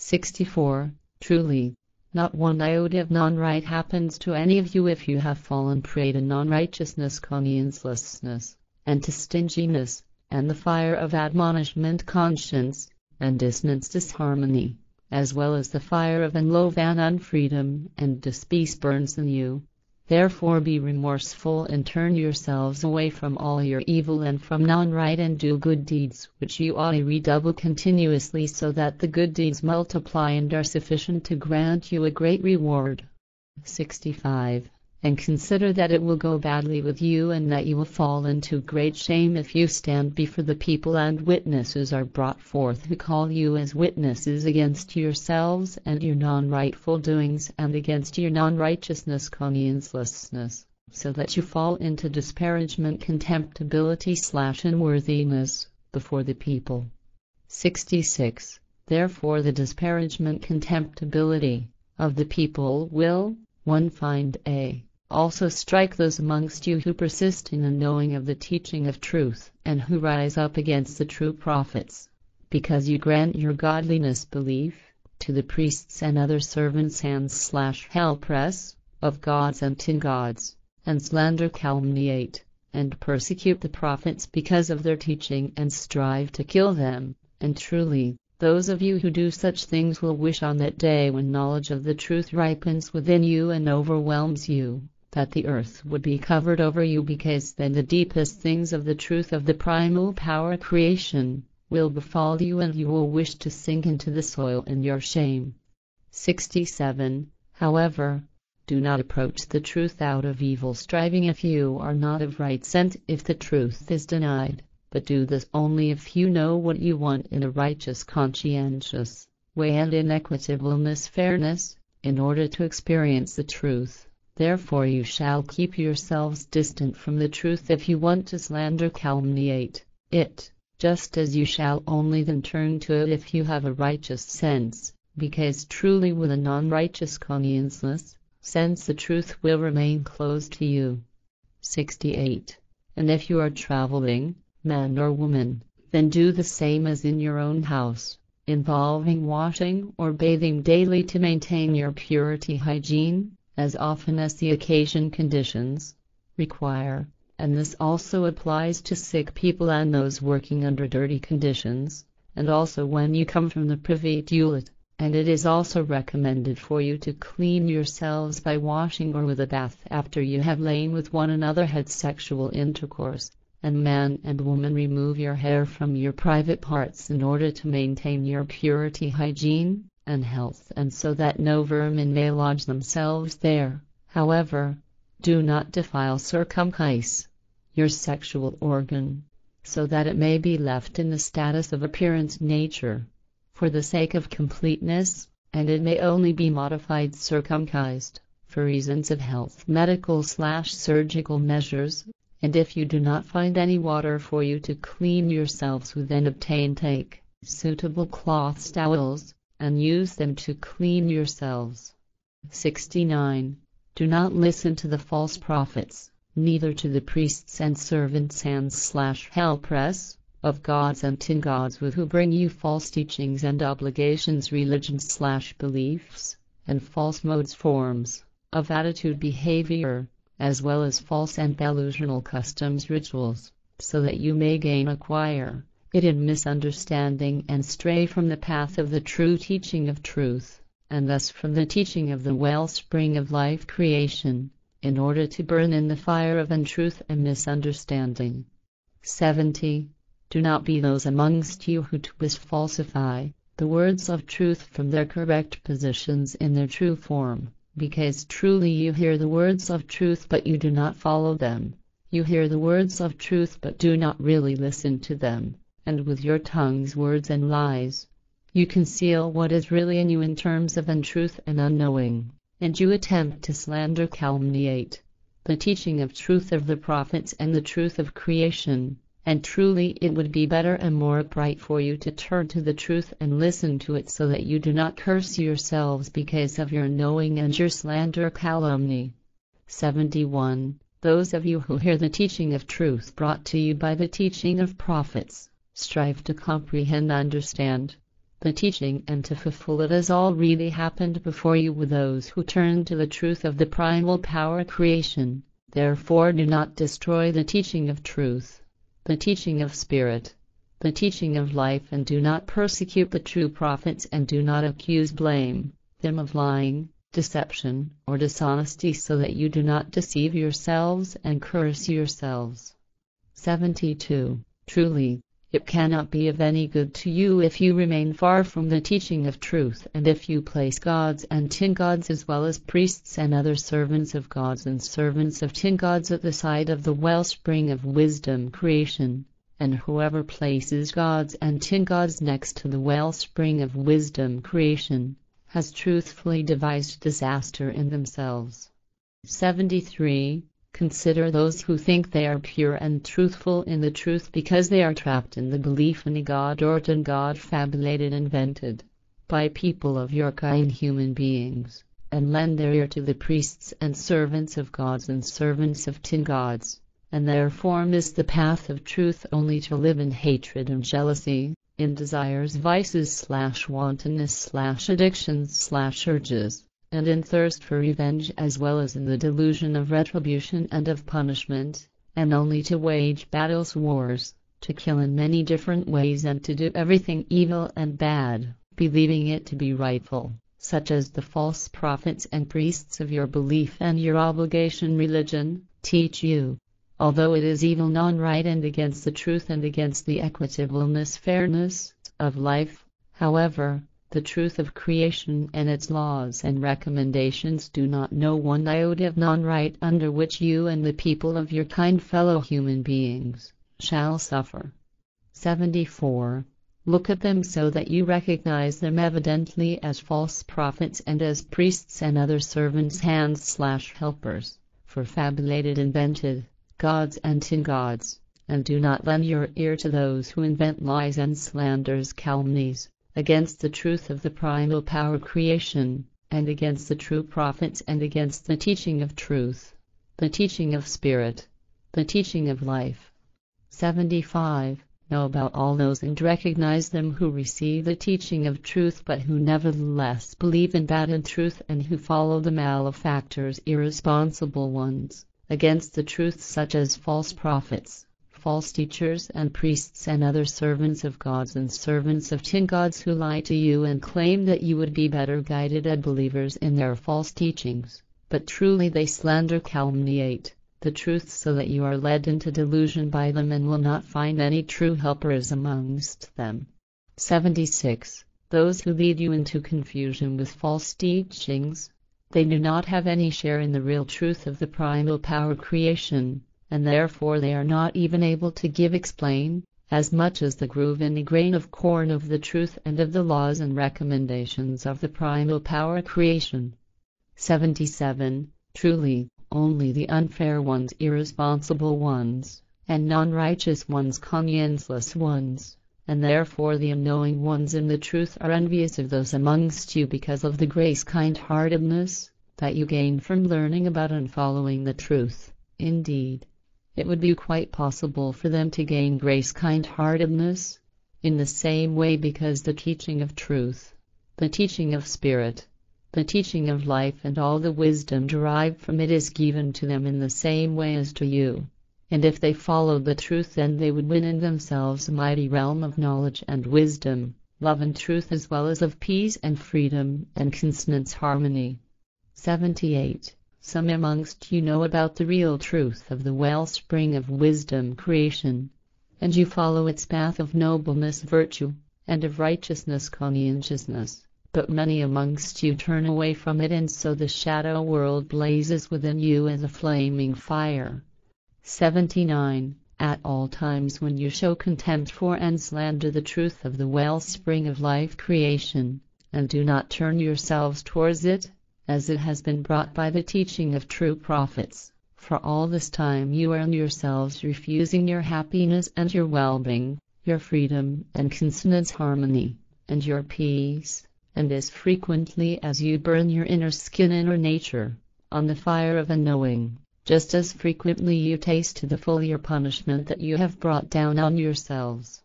64. Truly, not one iota of non-right happens to any of you if you have fallen prey to non-righteousness, consciencelessness, and to stinginess, and the fire of admonishment, conscience, and dissonance, disharmony, as well as the fire of unlove and unfreedom and dispeace burns in you. Therefore be remorseful and turn yourselves away from all your evil and from non-right, and do good deeds which you ought to redouble continuously, so that the good deeds multiply and are sufficient to grant you a great reward. 65. And consider that it will go badly with you, and that you will fall into great shame if you stand before the people and witnesses are brought forth who call you as witnesses against yourselves and your non-rightful doings and against your non-righteousness, consciencelessness, so that you fall into disparagement, contemptibility / unworthiness before the people. 66. Therefore the disparagement, contemptibility of the people will, 1. Find also strike those amongst you who persist in the knowing of the teaching of truth, and who rise up against the true prophets, because you grant your godliness belief to the priests and other servants and / helpers of gods and tin gods, and slander, calumniate, and persecute the prophets because of their teaching, and strive to kill them. And truly, those of you who do such things will wish on that day when knowledge of the truth ripens within you and overwhelms you, that the earth would be covered over you, because then the deepest things of the truth of the primal power creation will befall you, and you will wish to sink into the soil in your shame. 67. However, do not approach the truth out of evil striving if you are not of right scent, if the truth is denied, but do this only if you know what you want in a righteous, conscientious way and in equitableness, fairness, in order to experience the truth. Therefore you shall keep yourselves distant from the truth if you want to slander, calumniate it, just as you shall only then turn to it if you have a righteous sense, because truly with a non-righteous, conscienceless sense the truth will remain closed to you. 68. And if you are traveling, man or woman, then do the same as in your own house, involving washing or bathing daily to maintain your purity, hygiene, as often as the occasion, conditions require, and this also applies to sick people and those working under dirty conditions, and also when you come from the privy toilet, and it is also recommended for you to clean yourselves by washing or with a bath after you have lain with one another, had sexual intercourse, and man and woman remove your hair from your private parts in order to maintain your purity, hygiene, and health, and so that no vermin may lodge themselves there. However, do not defile, circumcise your sexual organ, so that it may be left in the status of appearance nature, for the sake of completeness, and it may only be modified, circumcised, for reasons of health, medical / surgical measures. And if you do not find any water for you to clean yourselves with, then take suitable cloths, towels, and use them to clean yourselves. 69. Do not listen to the false prophets, neither to the priests and servants and / helpers of gods and tin gods with who bring you false teachings and obligations, religions / beliefs, and false modes, forms of attitude, behavior, as well as false and delusional customs, rituals, so that you may acquire it in misunderstanding and stray from the path of the true teaching of truth, and thus from the teaching of the wellspring of life creation, in order to burn in the fire of untruth and misunderstanding. 70. Do not be those amongst you who twist, falsify the words of truth from their correct positions in their true form, because truly you hear the words of truth but you do not follow them. You hear the words of truth but do not really listen to them, and with your tongues, words and lies, you conceal what is really in you in terms of untruth and unknowing, and you attempt to slander, calumniate the teaching of truth of the prophets and the truth of creation. And truly it would be better and more upright for you to turn to the truth and listen to it, so that you do not curse yourselves because of your knowing and your slander, calumny. 71. Those of you who hear the teaching of truth brought to you by the teaching of prophets, strive to comprehend, understand the teaching and to fulfill it has already happened before you with those who turn to the truth of the primal power creation. Therefore do not destroy the teaching of truth, the teaching of spirit, the teaching of life, and do not persecute the true prophets, and do not blame them of lying, deception, or dishonesty, so that you do not deceive yourselves and curse yourselves. 72. Truly, it cannot be of any good to you if you remain far from the teaching of truth, and if you place gods and tin gods as well as priests and other servants of gods and servants of tin gods at the side of the wellspring of wisdom creation. And whoever places gods and tin gods next to the wellspring of wisdom creation has truthfully devised disaster in themselves. 73. Consider those who think they are pure and truthful in the truth because they are trapped in the belief in a God or tin God fabulated and invented by people of your kind, human beings, and lend their ear to the priests and servants of gods and servants of tin gods, and therefore miss the path of truth only to live in hatred and jealousy, in desires, vices / wantonness / addictions / urges, and in thirst for revenge, as well as in the delusion of retribution and of punishment, and only to wage battles, wars, to kill in many different ways, and to do everything evil and bad, believing it to be rightful, such as the false prophets and priests of your belief and your obligation religion teach you. Although it is evil, non-right, and against the truth and against the equitableness, fairness of life, however, the truth of creation and its laws and recommendations do not know one iota of non-right under which you and the people of your kind fellow human beings shall suffer. 74. Look at them so that you recognize them evidently as false prophets and as priests and other servants' hands/helpers for fabulated, invented gods and tin gods, and do not lend your ear to those who invent lies and slanders, calumnies, against the truth of the primal power creation, and against the true prophets, and against the teaching of truth, the teaching of spirit, the teaching of life. 75. Know about all those and recognize them who receive the teaching of truth but who nevertheless believe in bad and truth, and who follow the malefactors, irresponsible ones, against the truth, such as false prophets, false teachers, and priests and other servants of gods and servants of tin gods who lie to you and claim that you would be better guided as believers in their false teachings, but truly they slander, calumniate the truth, so that you are led into delusion by them and will not find any true helpers amongst them. 76. Those who lead you into confusion with false teachings, they do not have any share in the real truth of the primal power creation, and therefore they are not even able to explain, as much as the groove in a grain of corn, of the truth and of the laws and recommendations of the primal power creation. 77. Truly, only the unfair ones, irresponsible ones, and non-righteous ones, conscienceless ones, and therefore the unknowing ones in the truth, are envious of those amongst you because of the grace, kind-heartedness that you gain from learning about and following the truth. Indeed, it would be quite possible for them to gain grace, kind-heartedness, in the same way, because the teaching of truth, the teaching of spirit, the teaching of life, and all the wisdom derived from it is given to them in the same way as to you. And if they followed the truth, then they would win in themselves a mighty realm of knowledge and wisdom, love and truth, as well as of peace and freedom and consonance harmony. 78. Some amongst you know about the real truth of the wellspring of wisdom creation, and you follow its path of nobleness, virtue, and of righteousness, conscientiousness. But many amongst you turn away from it, and so the shadow world blazes within you as a flaming fire. 79. At all times when you show contempt for and slander the truth of the wellspring of life creation, and do not turn yourselves towards it, as it has been brought by the teaching of true prophets, for all this time you are in yourselves refusing your happiness and your well-being, your freedom and consonance harmony, and your peace, and as frequently as you burn your inner skin, inner nature, on the fire of unknowing, just as frequently you taste to the full your punishment that you have brought down on yourselves.